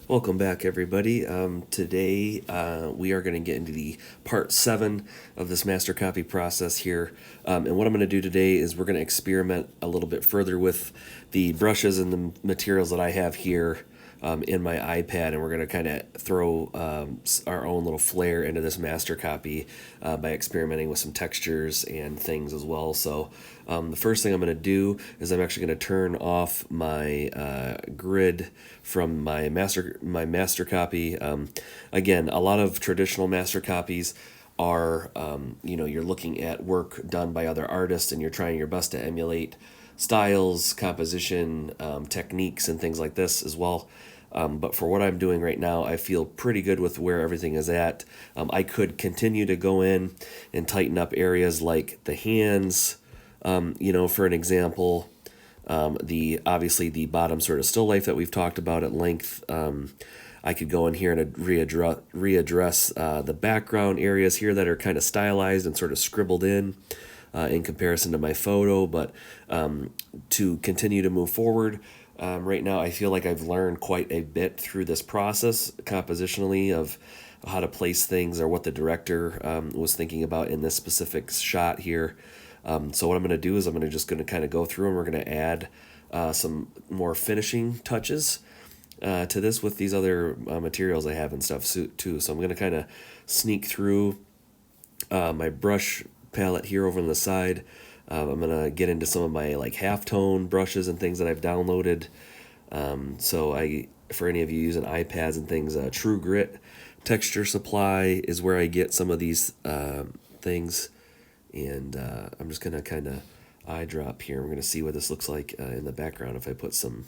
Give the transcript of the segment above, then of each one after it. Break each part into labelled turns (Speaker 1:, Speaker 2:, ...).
Speaker 1: Welcome back, everybody. Today we are going to get into the part 7 of this master copy process here. And what I'm going to do today is we're going to experiment a little bit further with the brushes and the materials that I have here in my iPad, and we're going to kind of throw our own little flair into this master copy by experimenting with some textures and things as well. So the first thing I'm going to do is I'm actually going to turn off my grid from my master copy. Again, a lot of traditional master copies are you're looking at work done by other artists and you're trying your best to emulate styles, composition, techniques, and things like this as well. But for what I'm doing right now, I feel pretty good with where everything is at. I could continue to go in and tighten up areas like the hands, for an example. The obviously the bottom sort of still life that we've talked about at length. I could go in here and readdress the background areas here that are kind of stylized and sort of scribbled in comparison to my photo. But to continue to move forward, right now I feel like I've learned quite a bit through this process compositionally of how to place things or what the director was thinking about in this specific shot here. So what I'm going to do is I'm going to kind of go through and we're going to add some more finishing touches to this with these other materials I have and stuff too. So I'm going to kind of sneak through my brush palette here over on the side. I'm going to get into some of my like halftone brushes and things that I've downloaded. For any of you using iPads and things, True Grit Texture Supply is where I get some of these things. And I'm just going to kind of eye drop here. We're going to see what this looks like in the background if I put some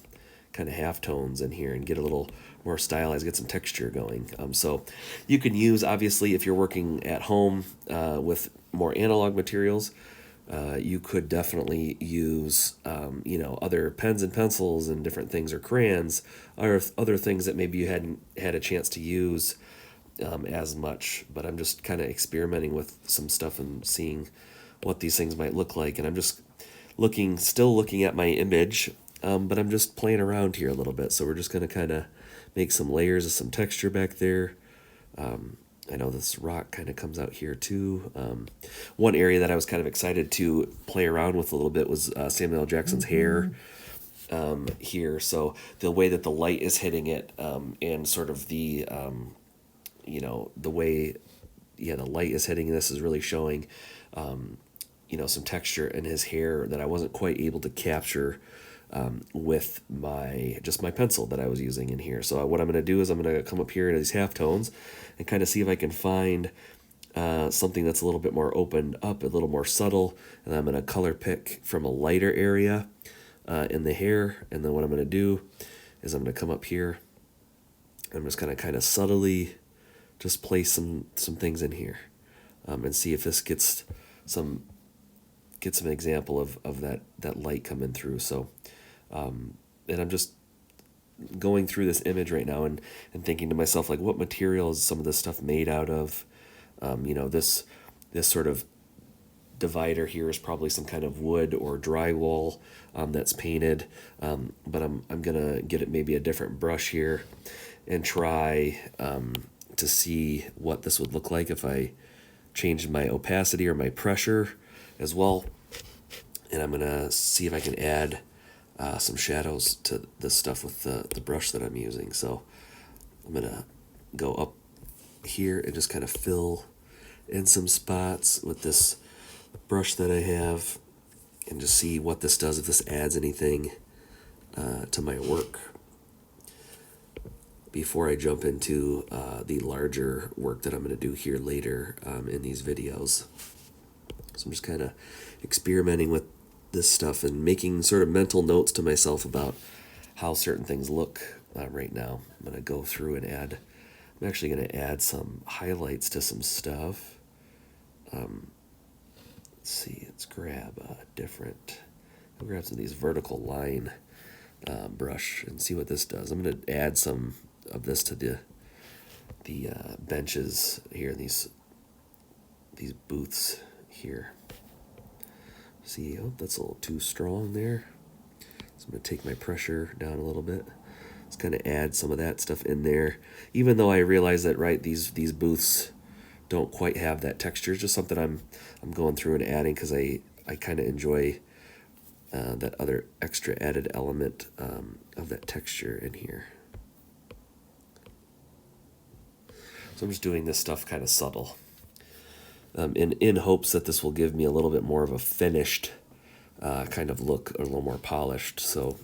Speaker 1: kind of halftones in here and get a little more stylized, get some texture going. So you can use, obviously, if you're working at home with more analog materials, you could definitely use, other pens and pencils and different things, or crayons, or other things that maybe you hadn't had a chance to use as much. But I'm just kind of experimenting with some stuff and seeing what these things might look like. And I'm just still looking at my image, but I'm just playing around here a little bit. So we're just going to kind of make some layers of some texture back there. I know this rock kind of comes out here too. One area that I was kind of excited to play around with a little bit was Samuel L. Jackson's hair here. So the way that the light is hitting it, and sort of the way, the light is hitting this is really showing, some texture in his hair that I wasn't quite able to capture with my pencil that I was using in here. So what I'm going to do is I'm going to come up here to these halftones and kind of see if I can find something that's a little bit more opened up, a little more subtle, and I'm going to color pick from a lighter area in the hair. And then what I'm going to do is I'm going to come up here. I'm just going to kind of subtly just place some things in here, and see if this gets some example of that light coming through. So and I'm just going through this image right now and thinking to myself, like, what material is some of this stuff made out of? This sort of divider here is probably some kind of wood or drywall that's painted. But I'm gonna get it maybe a different brush here and try to see what this would look like if I changed my opacity or my pressure as well. And I'm gonna see if I can add some shadows to this stuff with the brush that I'm using. So I'm gonna go up here and just kind of fill in some spots with this brush that I have and just see what this does, if this adds anything to my work before I jump into the larger work that I'm going to do here later in these videos. So I'm just kind of experimenting with this stuff and making sort of mental notes to myself about how certain things look right now. I'm going to go through and I'm actually going to add some highlights to some stuff. Let's see, let's grab I'll grab some of these vertical line brush and see what this does. I'm going to add some of this to the benches here, these booths here. See, oh, that's a little too strong there. So I'm going to take my pressure down a little bit. Just kind of add some of that stuff in there. Even though I realize that, right, these booths don't quite have that texture. It's just something I'm going through and adding because I kind of enjoy that other extra added element of that texture in here. So I'm just doing this stuff kind of subtle, in hopes that this will give me a little bit more of a finished kind of look, or a little more polished. So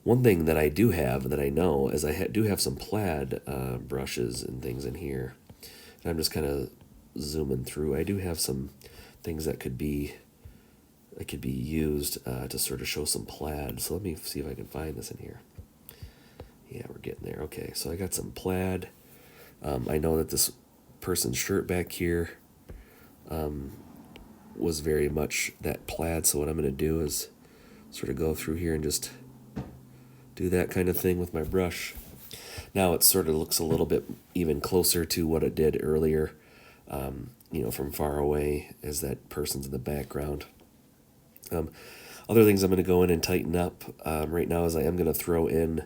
Speaker 1: one thing that I do have that I know is I do have some plaid brushes and things in here. And I'm just kind of zooming through. I do have some things that could be used to sort of show some plaid. So let me see if I can find this in here. Yeah, we're getting there. Okay, so I got some plaid. I know that this person's shirt back here was very much that plaid. So what I'm going to do is sort of go through here and just do that kind of thing with my brush. Now it sort of looks a little bit even closer to what it did earlier, from far away, as that person's in the background. Other things I'm going to go in and tighten up right now is I am going to throw in,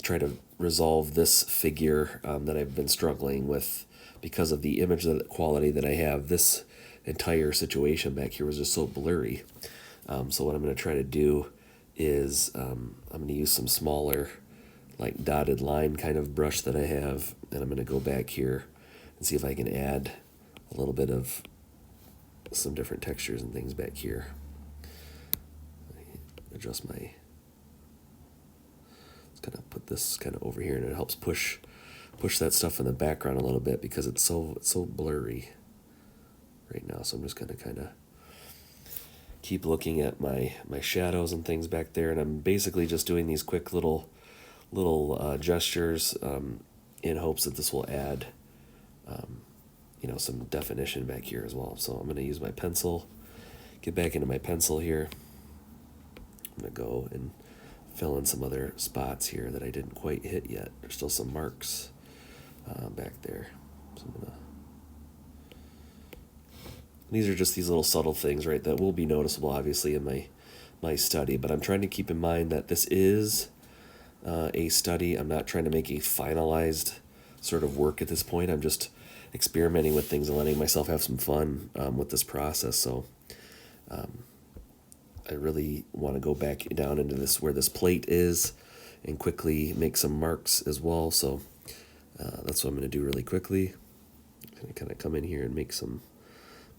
Speaker 1: try to resolve this figure that I've been struggling with because of the image quality that I have. This entire situation back here was just so blurry. So what I'm going to try to do is I'm going to use some smaller, like dotted line kind of brush that I have, and I'm going to go back here and see if I can add a little bit of some different textures and things back here. Adjust my, just kind of put this kind of over here, and it helps push that stuff in the background a little bit because it's so blurry right now. So I'm just going to kind of keep looking at my shadows and things back there, and I'm basically just doing these quick little gestures in hopes that this will add some definition back here as well. So I'm going to use my pencil, get back into my pencil here. I'm going to go and fill in some other spots here that I didn't quite hit yet. There's still some marks back there. So these are just these little subtle things, right, that will be noticeable obviously in my study, but I'm trying to keep in mind that this is a study. I'm not trying to make a finalized sort of work at this point. I'm just experimenting with things and letting myself have some fun with this process. So I really want to go back down into this where this plate is and quickly make some marks as well. So that's what I'm going to do really quickly. I'm going to kind of come in here and make some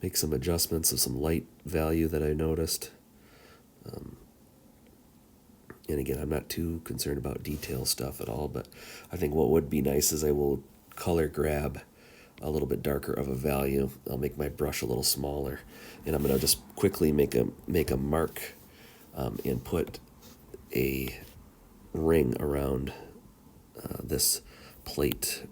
Speaker 1: adjustments of some light value that I noticed. And again, I'm not too concerned about detail stuff at all, but I think what would be nice is I will color grab a little bit darker of a value. I'll make my brush a little smaller, and I'm going to just quickly make a mark and put a ring around this plate.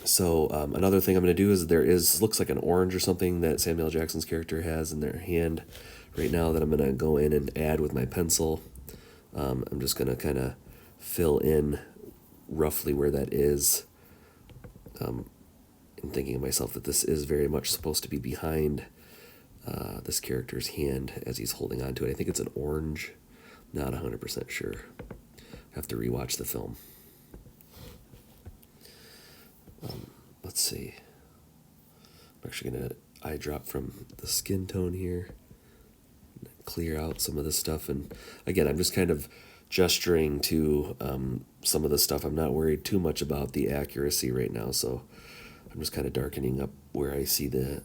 Speaker 1: So another thing I'm going to do is looks like an orange or something that Samuel Jackson's character has in their hand right now that I'm going to go in and add with my pencil. I'm just going to kind of fill in roughly where that is. And thinking to myself that this is very much supposed to be behind this character's hand as he's holding on to it. I think it's an orange, not 100% sure. Have to rewatch the film. Let's see. I'm actually going to eye drop from the skin tone here, clear out some of this stuff. And again, I'm just kind of gesturing to some of the stuff. I'm not worried too much about the accuracy right now, so I'm just kind of darkening up where I see the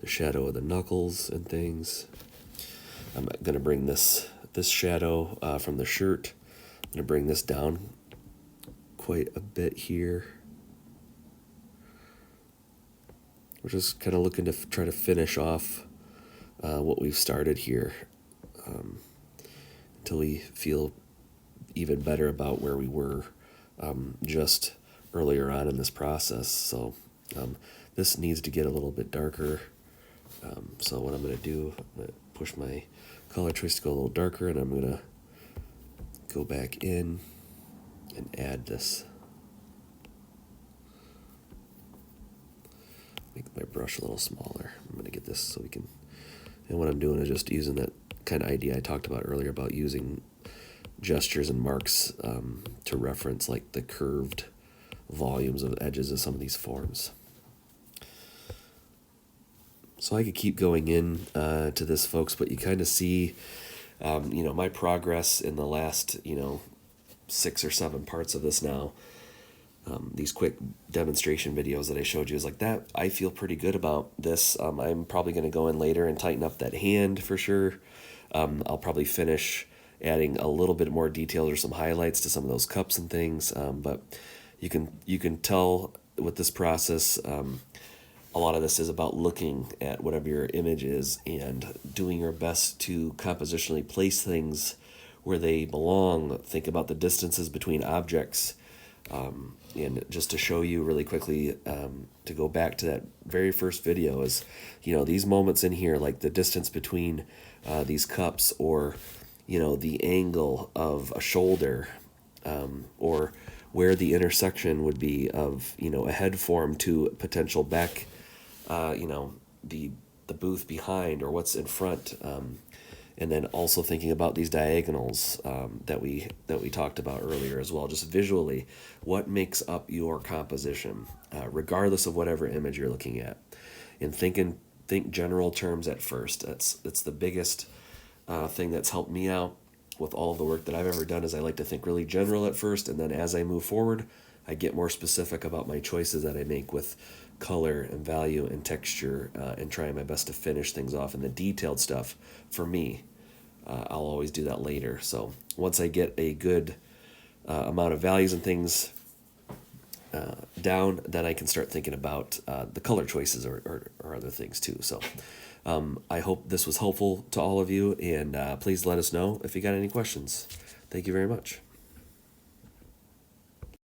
Speaker 1: shadow of the knuckles and things. I'm going to bring this shadow from the shirt. I'm going to bring this down quite a bit here. We're just kind of looking to try to finish off what we've started here until we feel even better about where we were just earlier on in this process. So this needs to get a little bit darker. So what I'm going to do, I'm going to push my color choice to go a little darker, and I'm going to go back in and add this. Make my brush a little smaller. I'm going to get this so we can, and what I'm doing is just using that kind of idea I talked about earlier about using gestures and marks to reference like the curved volumes of edges of some of these forms. So I could keep going in to this, folks, but you kind of see, my progress in the last, 6 or 7 parts of this now. These quick demonstration videos that I showed you is like that. I feel pretty good about this. I'm probably going to go in later and tighten up that hand for sure. I'll probably finish adding a little bit more details or some highlights to some of those cups and things. But you can tell with this process, a lot of this is about looking at whatever your image is and doing your best to compositionally place things where they belong. Think about the distances between objects. And just to show you really quickly, to go back to that very first video is, these moments in here, like the distance between these cups, or, the angle of a shoulder, or where the intersection would be of, a head form to a potential back, the booth behind or what's in front. And then also thinking about these diagonals that we talked about earlier as well, just visually, what makes up your composition, regardless of whatever image you're looking at. And think general terms at first. That's the biggest thing that's helped me out with all of the work that I've ever done, is I like to think really general at first, and then as I move forward, I get more specific about my choices that I make with color and value and texture, and trying my best to finish things off. And the detailed stuff, for me, I'll always do that later. So once I get a good amount of values and things down, then I can start thinking about the color choices or other things too. So I hope this was helpful to all of you, and please let us know if you got any questions. Thank you very much.